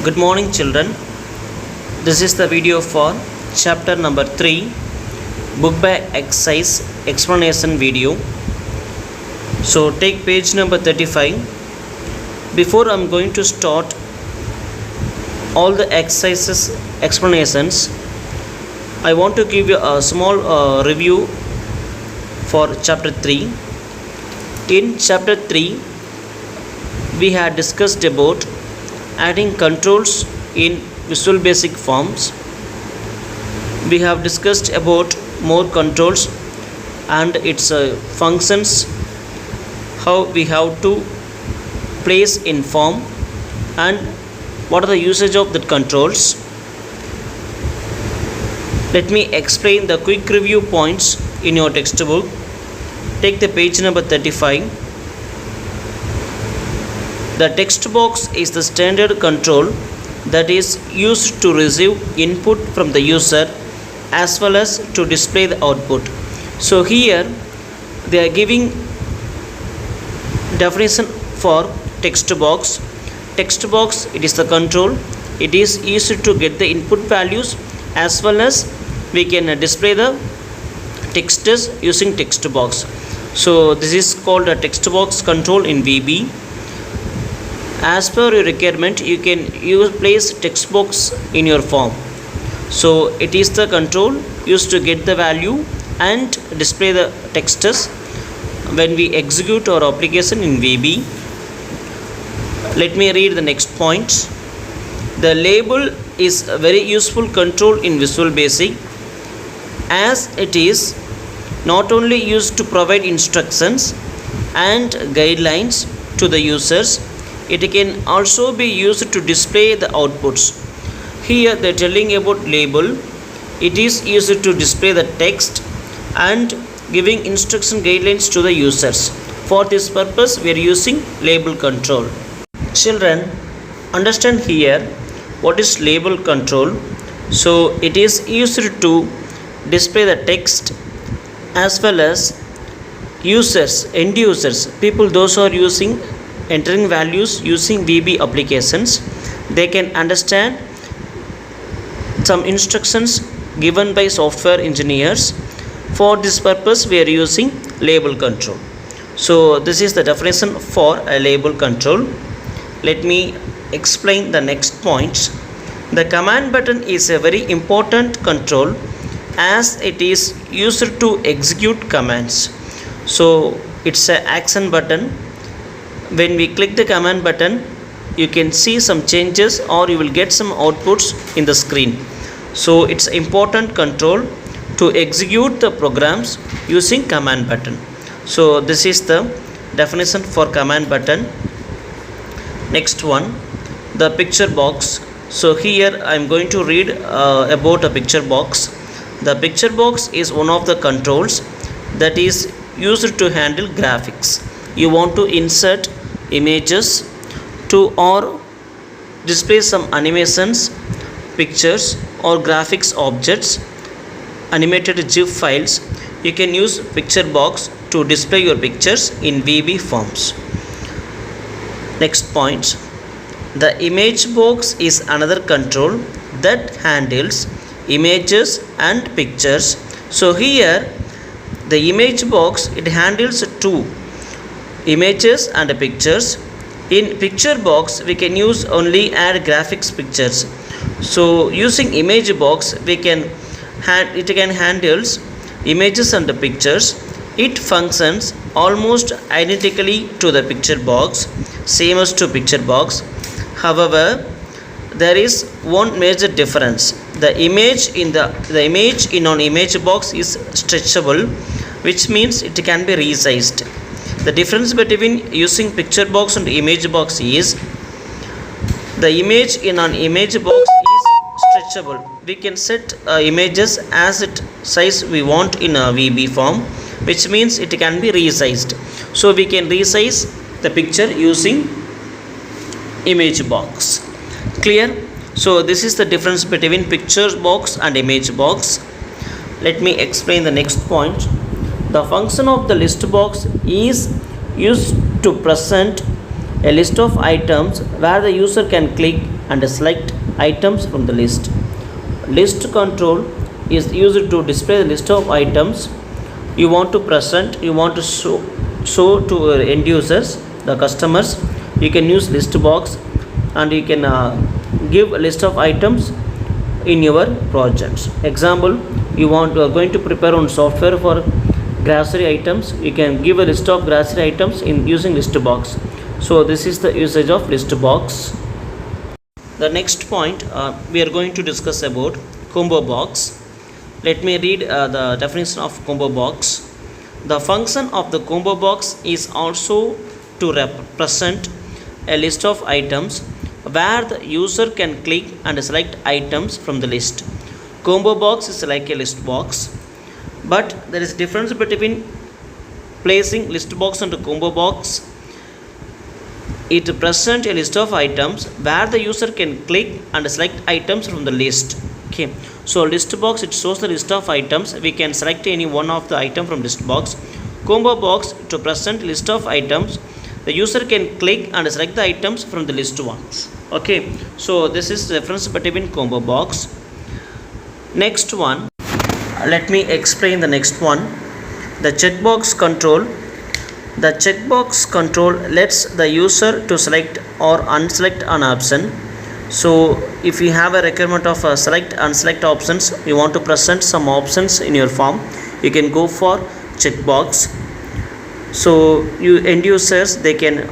Good morning, children. This is the video for chapter number 3, book by exercise explanation video. So take page number 35. Before I'm going to start all the exercises explanations, I want to give you a small review for chapter 3. In chapter 3, we had discussed about adding controls in Visual Basic forms. We have discussed about more controls and its functions, how we have to place in form and what are the usage of the controls. Let me explain the quick review points in your textbook. Take the page number 35. The text box is the standard control that is used to receive input from the user as well as to display the output. So here they are giving definition for text box. Text box, it is the control. It is used to get the input values as well as we can display the texts using text box. So this is called a text box control in VB. As per your requirement, you can place text box in your form. So it is the control used to get the value and display the texts when we execute our application in VB. Let me read the next points. The label is a very useful control in Visual Basic, as it is not only used to provide instructions and guidelines to the users, it can also be used to display the outputs. Here they are telling about label. It is used to display the text and giving instruction guidelines to the users. For this purpose we are using label control. Children, understand here what is label control. So it is used to display the text as well as users, end users, people those who are entering values using VB applications, they can understand some instructions given by software engineers. For this purpose we are using label control. So this is the definition for a label control. Let me explain the next points. The command button is a very important control as it is used to execute commands. So it's an action button. When we click the command button, you can see some changes or you will get some outputs in the screen. So it's important control to execute the programs using command button. So this is the definition for command button. Next one, the picture box. So here I am going to read about a picture box. The picture box is one of the controls that is used to handle graphics. You want to insert images to or display some animations, pictures or graphics objects, animated GIF files. You can use picture box to display your pictures in VB forms. Next point, the image box is another control that handles images and pictures. So here the image box, it handles two, images and pictures. In picture box we can use only add graphics pictures. So using image box we can handles images and pictures. It functions almost identically to the picture box, same as to picture box. However, there is one major difference. The image in an image box is stretchable, which means it can be resized. The difference between using picture box and image box is the image in an image box is stretchable. We can set images as it size we want in a VB form, which means it can be resized. So we can resize the picture using image box. Clear? So this is the difference between picture box and image box. Let me explain the next point. The function of the list box is used to present a list of items where the user can click and select items from the list. List control is used to display the list of items you want to present, you want to show to end users, the customers. You can use list box, and you can give a list of items in your projects. Example, you are going to prepare on software for grocery items. You can give a list of grocery items in using list box. So this is the usage of list box. The next point we are going to discuss about combo box. Let me read the definition of combo box. The function of the combo box is also to represent a list of items where the user can click and select items from the list. Combo box is like a list box, but there is difference between placing list box and combo box. It presents a list of items where the user can click and select items from the list. Okay, so list box, it shows the list of items. We can select any one of the item from list box. Combo box, to present list of items, the user can click and select the items from the list ones. Okay, so this is the difference between combo box. Next one, let me explain the next one. The checkbox control. The checkbox control lets the user to select or unselect an option. So if you have a requirement of select unselect options, you want to present some options in your form, you can go for checkbox. So you end users, they can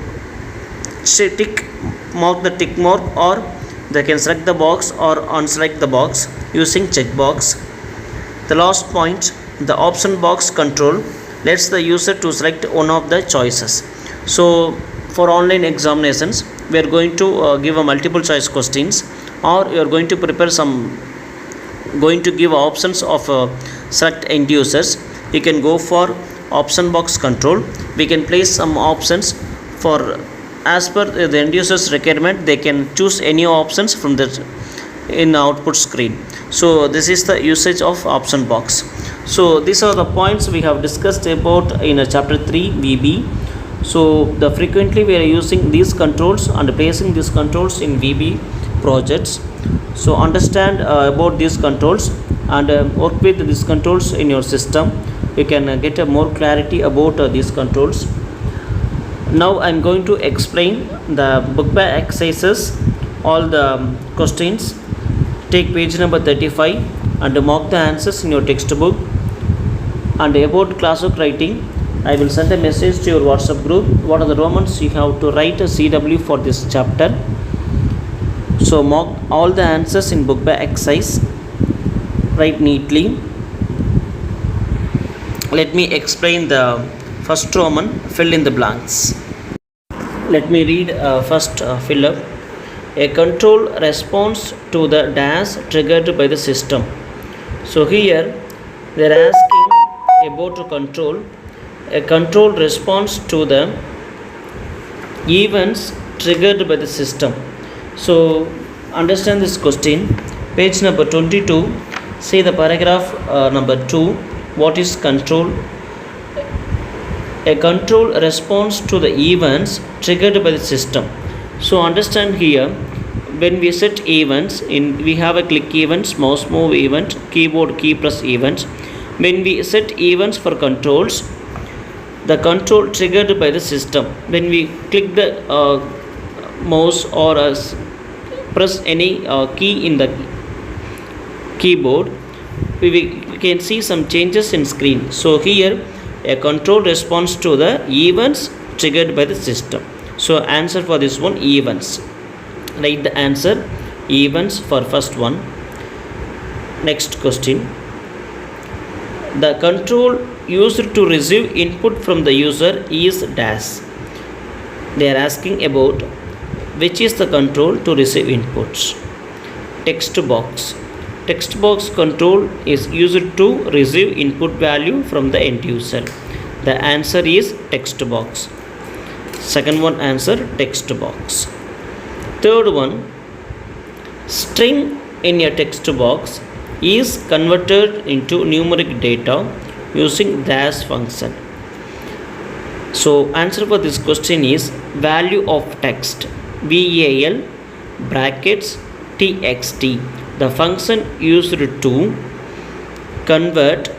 mark the tick mark, or they can select the box or unselect the box using checkbox. The last point, the option box control lets the user to select one of the choices. So for online examinations, we are going to give a multiple choice questions, or you are going to prepare going to give options of select end users. You can go for option box control. We can place some options for as per the end users requirement. They can choose any options from the in output screen. So this is the usage of option box. So these are the points we have discussed about in chapter 3 VB. So the frequently we are using these controls and placing these controls in VB projects. So understand about these controls and work with these controls in your system. You can get a more clarity about these controls. Now I am going to explain the book by exercises, all the questions. Take page number 35 and mark the answers in your textbook. And about classwork writing, I will send a message to your WhatsApp group. What are the Romans you have to write a CW for this chapter. So mark all the answers in book by exercise. Write neatly. Let me explain the first Roman, fill in the blanks. Let me read first fill up. A control response to the dash triggered by the system. So here they are asking about a control. A control response to the events triggered by the system. So understand this question. Page number 22. See the paragraph number 2. What is control? A control response to the events triggered by the system. So understand here, when we set events, we have a click event, mouse move event, keyboard key press events. When we set events for controls, the control triggered by the system. When we click the mouse or press any key in the keyboard, we can see some changes in screen. So here a control response to the events triggered by the system. So answer for this one, events. Write the answer, events, for first one. Next question. The control used to receive input from the user is dash. They are asking about which is the control to receive inputs. Text box. Text box control is used to receive input value from the end user. The answer is text box. Second one answer, text box. Third one, string in a text box is converted into numeric data using dash function. So answer for this question is value of text, VAL, brackets txt. The function used to convert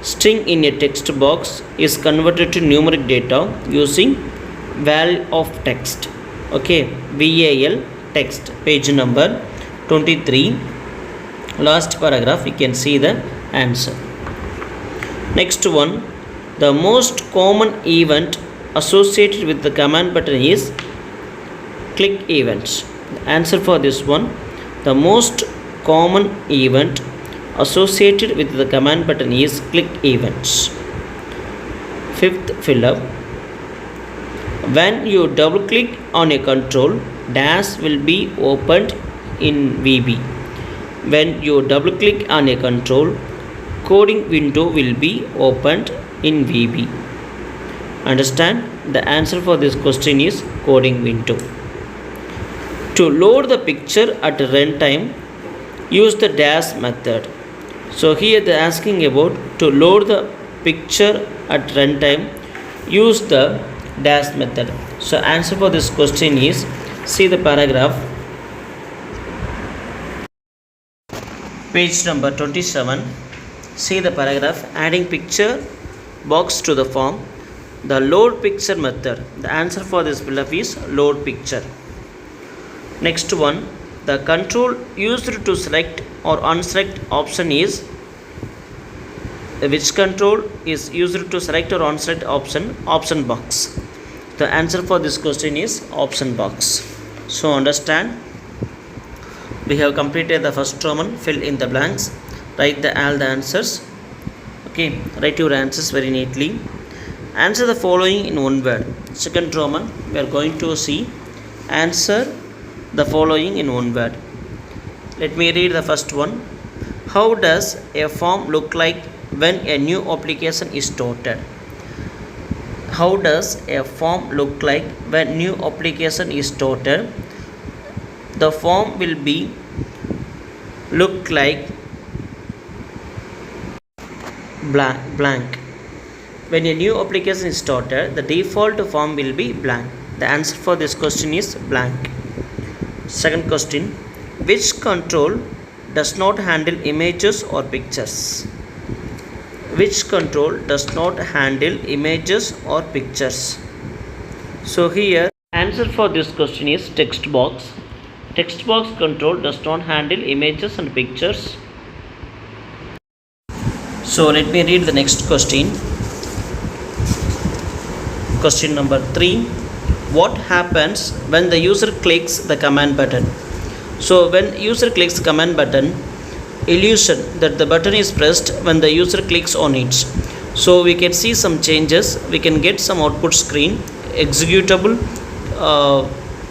string in a text box is converted to numeric data using val of text. Okay, val text, page number 23, last paragraph. You can see the answer. Next one, the most common event associated with the command button is click events. The answer for this one, the most common event associated with the command button is click events. Fifth fill up, when you double click on a control, dash will be opened in VB. When you double click on a control, coding window will be opened in VB. Understand? The answer for this question is coding window. To load the picture at runtime, use the dash method. So here they are asking about to load the picture at runtime, use the dash method. So answer for this question is, see the paragraph, page number 27. See the paragraph, adding picture box to the form. The load picture method. The answer for this fill-up is load picture. Next one, the control used to select or unselect option is, which control is used to select or unselect option? Option box. The answer for this question is option box. So understand, we have completed the first Roman. Fill in the blanks, write all the answers. Okay, write your answers very neatly. Answer the following in one word. Second Roman, we are going to see answer the following in one word. Let me read the first one. How does a form look like when a new application is started? How does a form look like when new application is started? The form will be look like blank. When a new application is started, the default form will be blank. The answer for this question is blank. Second question, which control does not handle images or pictures? Which control does not handle images or pictures? So here, answer for this question is text box. Text box control does not handle images and pictures. So let me read the next question. Question number 3. What happens when the user clicks the command button? So when user clicks the command button, illusion that the button is pressed when the user clicks on it. So we can see some changes. We can get some output screen, executable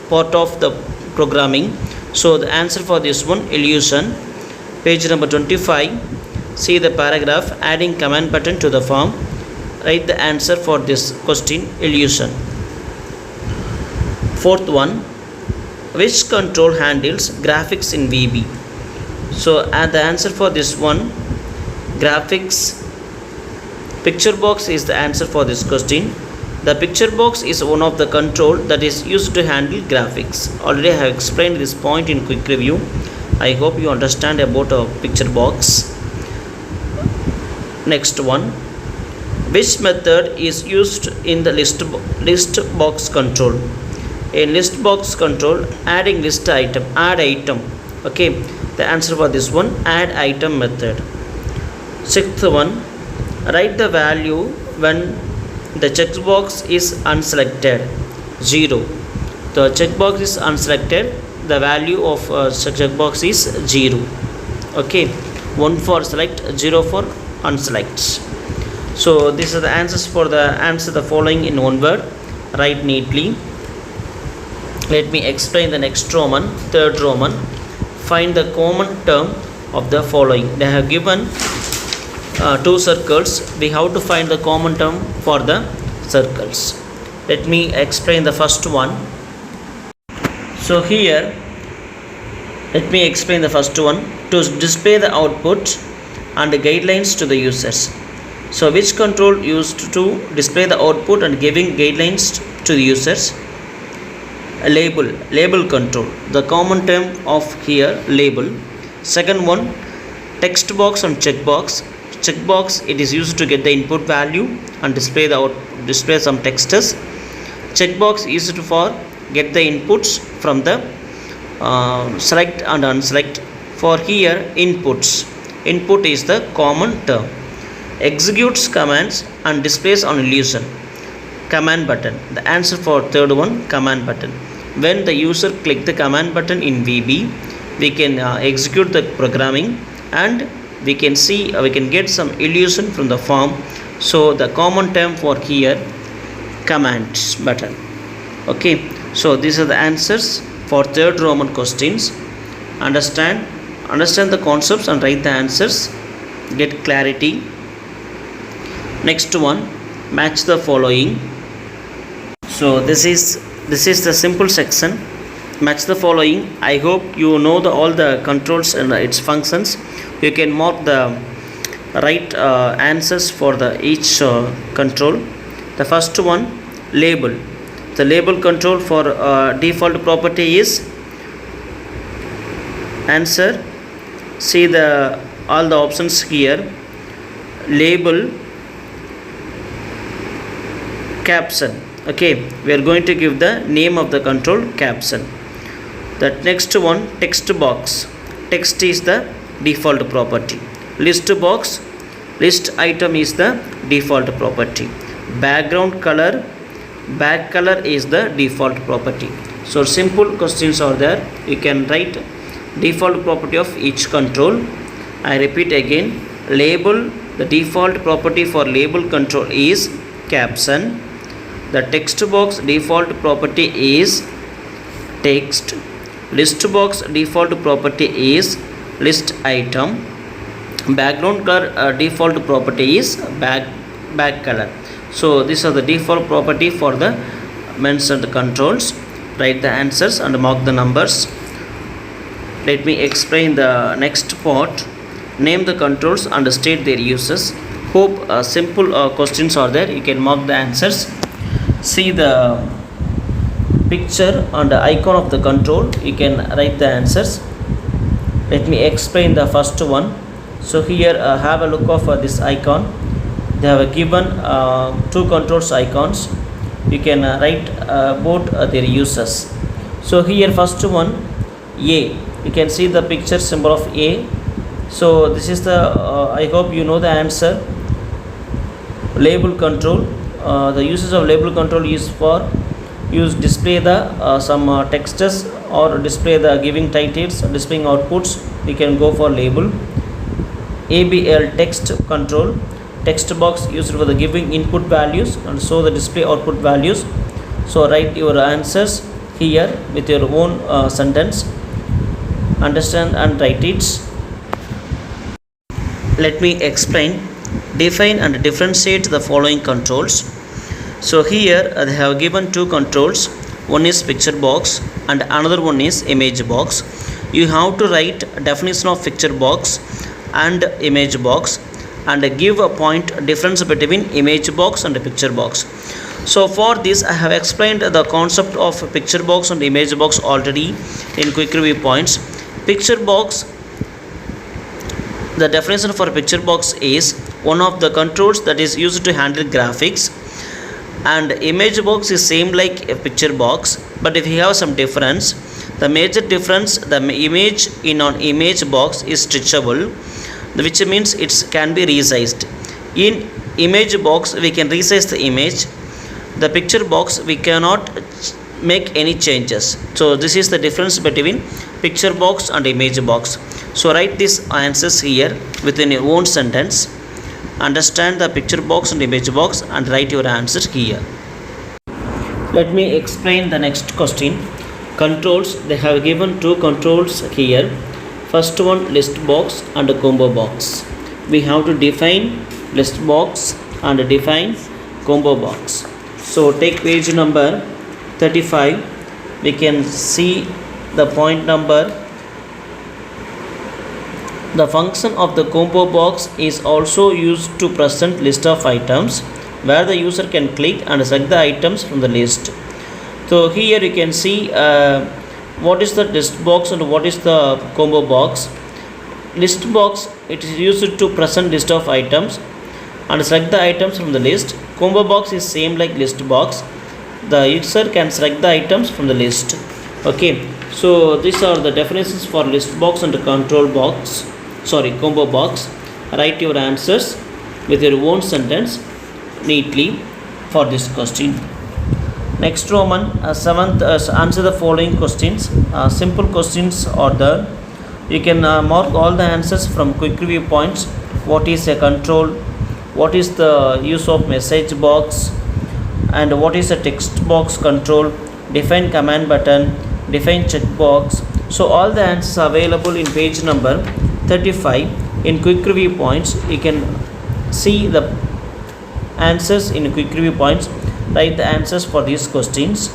part of the programming. So the answer for this one, illusion. Page number 25. See the paragraph, adding command button to the form. Write the answer for this question, illusion. Fourth one, which control handles graphics in VB? So the answer for this one, graphics, picture box is the answer for this question. The picture box is one of the control that is used to handle graphics. Already I have explained this point in quick review. I hope you understand about a picture box. Next one, which method is used in the list box control? In list box control, adding list item, add item. Okay, the answer for this one, add item method. Sixth one, write the value when the checkbox is unselected, 0. The checkbox is unselected, the value of checkbox is 0. Okay, 1 for select, 0 for unselect. So these are the answers for the answer the following in one word. Write neatly. Let me explain the next Roman, third Roman. Find the common term of the following. They have given 2 circles. We have to find the common term for the circles. Let me explain the first one. So here, let me explain the first one. To display the output and the guidelines to the users. So which control used to display the output and giving guidelines to the users? label control, the common term of here label. Second one, text box and checkbox. Checkbox, it is used to get the input value and display some texts. Checkbox used for get the inputs from the select and unselect. For here inputs, input is the common term. Executes commands and displays on illusion, command button. The answer for third one, command button. When the user click the command button in VB, we can execute the programming and we can see we can get some illusion from the form. So the common term for here, commands button. Okay, so these are the answers for third Roman questions. Understand the concepts and write the answers, get clarity. Next one, match the following. So this is the simple section, match the following. I hope you know all the controls and its functions. You can mark the right answers for the each control. The first one, label. The label control for default property is answer. See all the options here. Label, caption. Okay, we are going to give the name of the control caption. The next one, text box. Text is the default property. List box, list item is the default property. Background color, back color is the default property. So simple questions are there. You can write default property of each control. I repeat again, label, the default property for label control is caption. The text box default property is text. List box default property is list item. Background color default property is back color. So these are the default property for the mentioned controls. Write the answers and mark the numbers. Let me explain the next part. Name the controls and state their uses. Hope simple questions are there. You can mark the answers. See the picture and the icon of the control. You can write the answers. Let me explain the first one. So here have a look of this icon. They have given two controls icons. You can write both their uses. So here first one, A. You can see the picture symbol of A. So this is the I hope you know the answer. Label control. The uses of label control is for display the some texts or display the giving titles, displaying outputs. We can go for label. ABL, text control. Text box used for the giving input values and so the display output values. So write your answers here with your own sentence. Understand and write it. Let me explain. Define and differentiate the following controls. So here they have given two controls. One is picture box and another one is image box. You have to write definition of picture box and image box and give a point difference between image box and picture box. So for this I have explained the concept of picture box and image box already in quick review points. Picture box, the definition for picture box is one of the controls that is used to handle graphics, and image box is same like a picture box, but if you have some difference, the major difference, the image in an image box is stretchable, which means it can be resized. In image box we can resize the image. The picture box we cannot make any changes. So this is the difference between picture box and image box. So write these answers here within your own sentence. Understand the picture box and image box and write your answer here. Let me explain the next question. Controls, they have given two controls here. First one, list box and combo box. We have to define list box and define combo box. So take page number 35. We can see the point number. The function of the combo box is also used to present list of items where the user can click and select the items from the list. So here you can see what is the list box and what is the combo box. List box, it is used to present list of items and select the items from the list. Combo box is same like list box. The user can select the items from the list. Okay, so these are the definitions for list box and control box. Sorry, combo box. Write your answers with your own sentence neatly for this question. Next Roman, seventh, answer the following questions. Simple questions are there. You can mark all the answers from quick review points. What is a control? What is the use of message box? And what is a text box control? Define command button. Define checkbox. So all the answers are available in page number 35. In quick review points, you can see the answers in quick review points. Write the answers for these questions.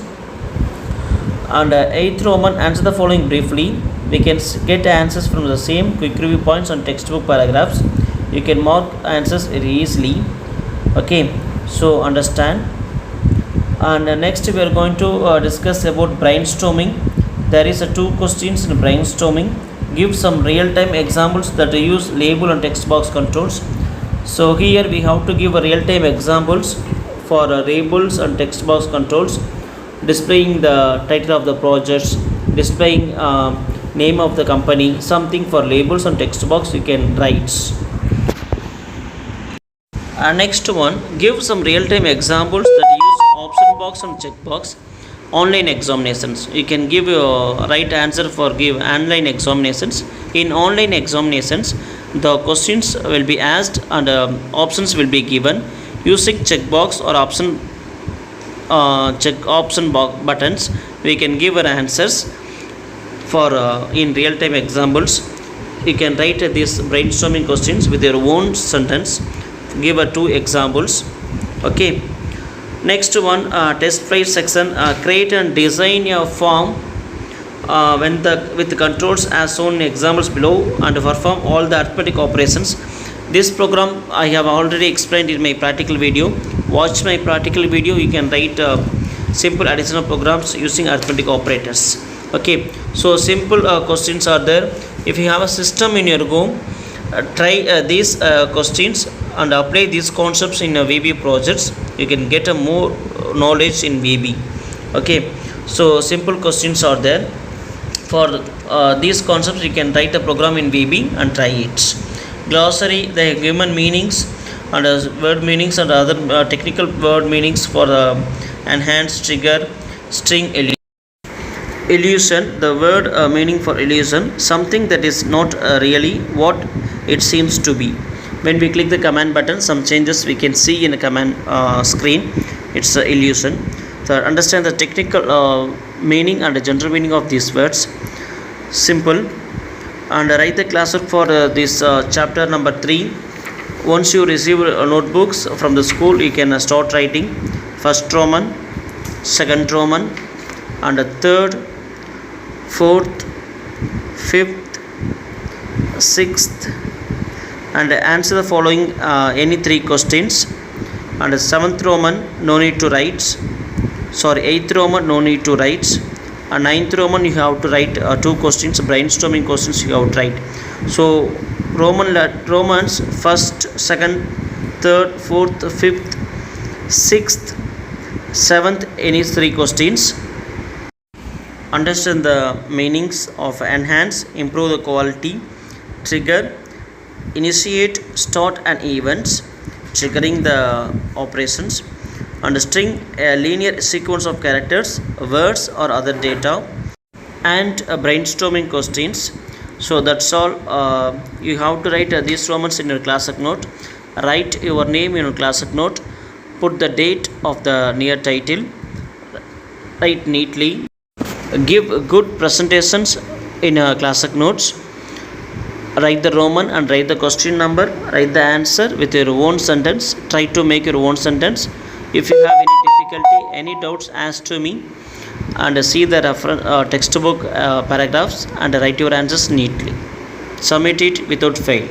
And 8th Roman, answer the following briefly. We can get answers from the same quick review points on textbook paragraphs. You can mark answers very easily. Okay, so understand. And next we are going to discuss about brainstorming. There is 2 questions in brainstorming. Give some real-time examples that use label and text box controls. So here we have to give a real-time examples for labels and text box controls, displaying the title of the projects, displaying name of the company, something for labels and text box you can write. Next one, give some real-time examples that use option box and checkbox. Online examinations, you can give your right answer for give online examinations. In online examinations, the questions will be asked and options will be given. Using checkbox or check option buttons, we can give our answers for in real-time examples. You can write these brainstorming questions with your own sentence. Give 2 examples. Okay. Next one, test flight section. Create and design a form with the controls as shown in examples below and perform all the arithmetic operations. This program I have already explained in my practical video. Watch my practical video. You can write simple additional programs using arithmetic operators. Okay, so simple questions are there. If you have a system in your home, try these questions and apply these concepts in VB projects. You can get a more knowledge in VB. Okay, so simple questions are there. For these concepts, you can write a program in VB and try it. Glossary, the human meanings and word meanings and other technical word meanings for enhanced, trigger, string, illusion. The word meaning for illusion, something that is not really what it seems to be. When we click the command button, some changes we can see in the command screen. It's illusion. So understand the technical meaning and the general meaning of these words. Simple. And write the classwork for this chapter number 3. Once you receive notebooks from the school, you can start writing first Roman, second Roman, and third, fourth, fifth, sixth, and answer the following any 3 questions. And 7th Roman, no need to write. 8th Roman, no need to write. And 9th Roman, you have to write 2 questions, brainstorming questions you have to write. So Romans, 1st, 2nd, 3rd, 4th, 5th, 6th, 7th, any 3 questions. Understand the meanings of enhance, improve the quality, trigger, initiate, start an events, triggering the operations, and string, a linear sequence of characters, words or other data, and brainstorming questions. So that's all. You have to write these Romans in your classic note. Write your name in your classic note. Put the date of the near title. Write neatly. Give good presentations in classic notes. Write the Roman and write the question number. Write the answer with your own sentence. Try to make your own sentence. If you have any difficulty, any doubts, ask to me, and see the textbook paragraphs and write your answers neatly. Submit it without fail.